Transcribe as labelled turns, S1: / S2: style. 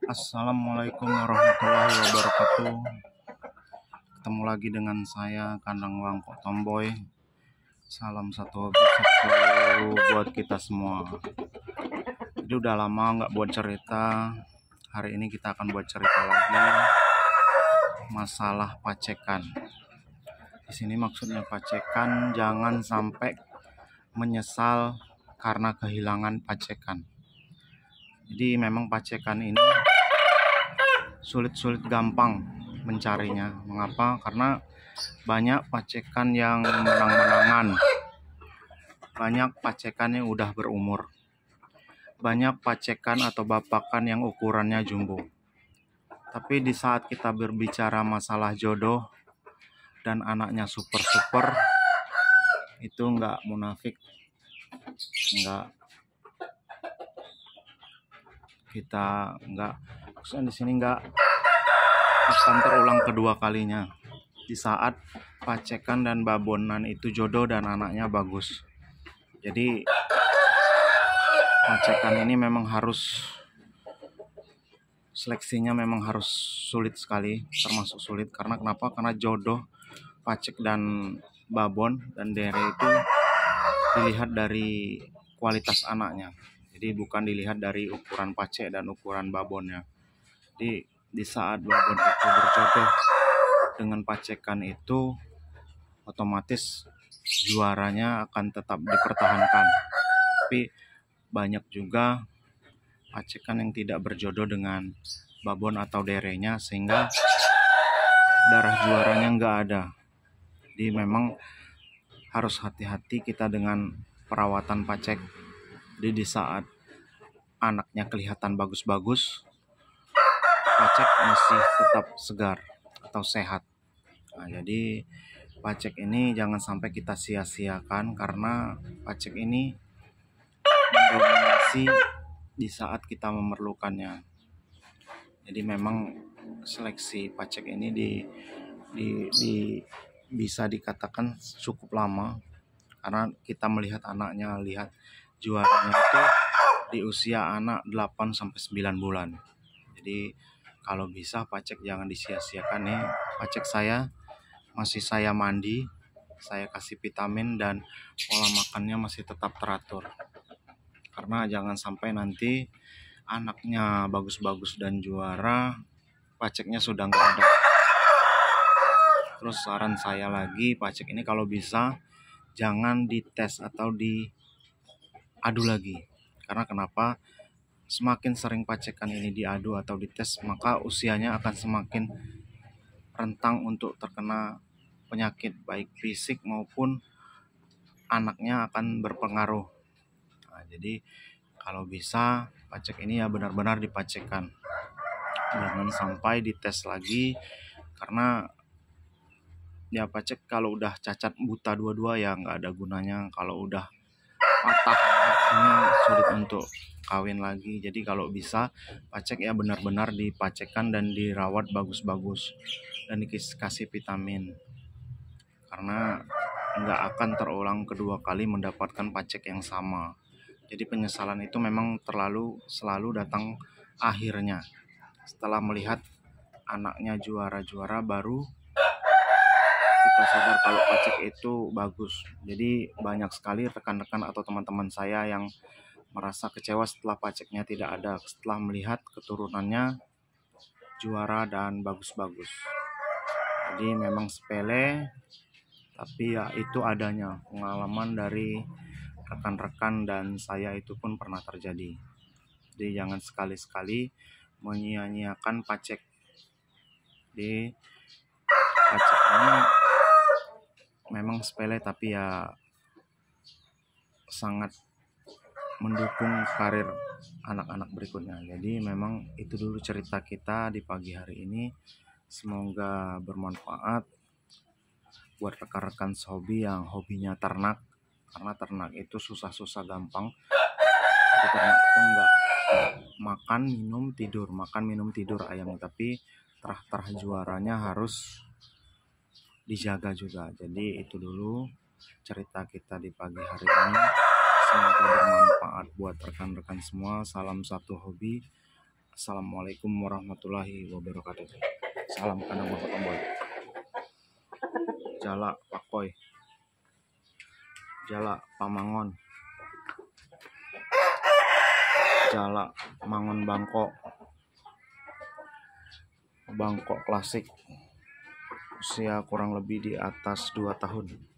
S1: Assalamualaikum warahmatullahi wabarakatuh. Ketemu lagi dengan saya Kandang Wangkok Tomboy. Salam satu hobi satu buat kita semua. Jadi udah lama nggak buat cerita. Hari ini kita akan buat cerita lagi masalah pacekan. Di sini maksudnya pacekan, jangan sampai menyesal karena kehilangan pacekan. Jadi memang pacekan ini sulit gampang mencarinya. Mengapa? Karena banyak pacekan yang menang-menangan, banyak pacekan yang udah berumur, banyak pacekan atau bapakan yang ukurannya jumbo. Tapi di saat kita berbicara masalah jodoh dan anaknya super, itu nggak munafik, maksudnya di sini nggak akan terulang kedua kalinya. Di saat pacekan dan babonan itu jodoh dan anaknya bagus. Jadi pacekan ini memang harus seleksinya memang harus sulit sekali, termasuk sulit. Karena kenapa? Karena jodoh pacek dan babon dan dere itu dilihat dari kualitas anaknya. Jadi bukan dilihat dari ukuran pacek dan ukuran babonnya. Jadi di saat babon itu berjodoh dengan pacekan itu, otomatis juaranya akan tetap dipertahankan. Tapi banyak juga pacekan yang tidak berjodoh dengan babon atau derenya, sehingga darah juaranya nggak ada. Jadi memang harus hati-hati kita dengan perawatan pacek. Jadi di saat anaknya kelihatan bagus-bagus, pacek masih tetap segar atau sehat. Nah, jadi pacek ini jangan sampai kita sia-siakan, karena pacek ini mendominasi di saat kita memerlukannya. Jadi memang seleksi pacek ini bisa dikatakan cukup lama, karena kita melihat anaknya, lihat juaranya itu di usia anak 8-9 bulan. Jadi kalau bisa pacek jangan disia-siakan nih. Pacek saya masih saya mandi, saya kasih vitamin, dan pola makannya masih tetap teratur. Karena jangan sampai nanti anaknya bagus-bagus dan juara, paceknya sudah nggak ada. Terus saran saya lagi, pacek ini kalau bisa jangan dites atau diadu lagi. Karena kenapa? Semakin sering pacekan ini diadu atau dites, maka usianya akan semakin rentang untuk terkena penyakit, baik fisik maupun anaknya akan berpengaruh. Nah, jadi kalau bisa pacek ini ya benar-benar dipacekkan, jangan sampai dites lagi. Karena ya pacek kalau udah cacat buta dua-dua ya nggak ada gunanya. Kalau udah patah kakinya sulit untuk kawin lagi. Jadi kalau bisa pacek ya benar-benar dipacekkan dan dirawat bagus-bagus dan dikasih vitamin, karena nggak akan terulang kedua kali mendapatkan pacek yang sama. Jadi penyesalan itu memang selalu datang akhirnya. Setelah melihat anaknya juara-juara, baru kita sadar kalau pacek itu bagus. Jadi banyak sekali rekan-rekan atau teman-teman saya yang merasa kecewa setelah paceknya tidak ada, setelah melihat keturunannya juara dan bagus-bagus. Jadi memang sepele, tapi ya itu adanya. Pengalaman dari rekan-rekan dan saya itu pun pernah terjadi. Jadi jangan sekali-sekali menyia-nyiakan pacek. Jadi pacek ini memang sepele, tapi ya sangat mendukung karir anak-anak berikutnya. Jadi memang itu dulu cerita kita di pagi hari ini. Semoga bermanfaat buat rekan-rekan hobi yang hobinya ternak. Karena ternak itu susah gampang. Jadi ternak itu enggak makan minum tidur ayam, tapi terah juaranya harus dijaga juga. Jadi itu dulu cerita kita di pagi hari ini. Semoga bermanfaat buat rekan-rekan semua. Salam satu hobi. Assalamualaikum warahmatullahi wabarakatuh. Salam kandang bapak tomboy. Jala Pakpoy, Jala Pamangon, Jala Mangon Bangkok, Bangkok klasik, usia kurang lebih di atas 2 tahun.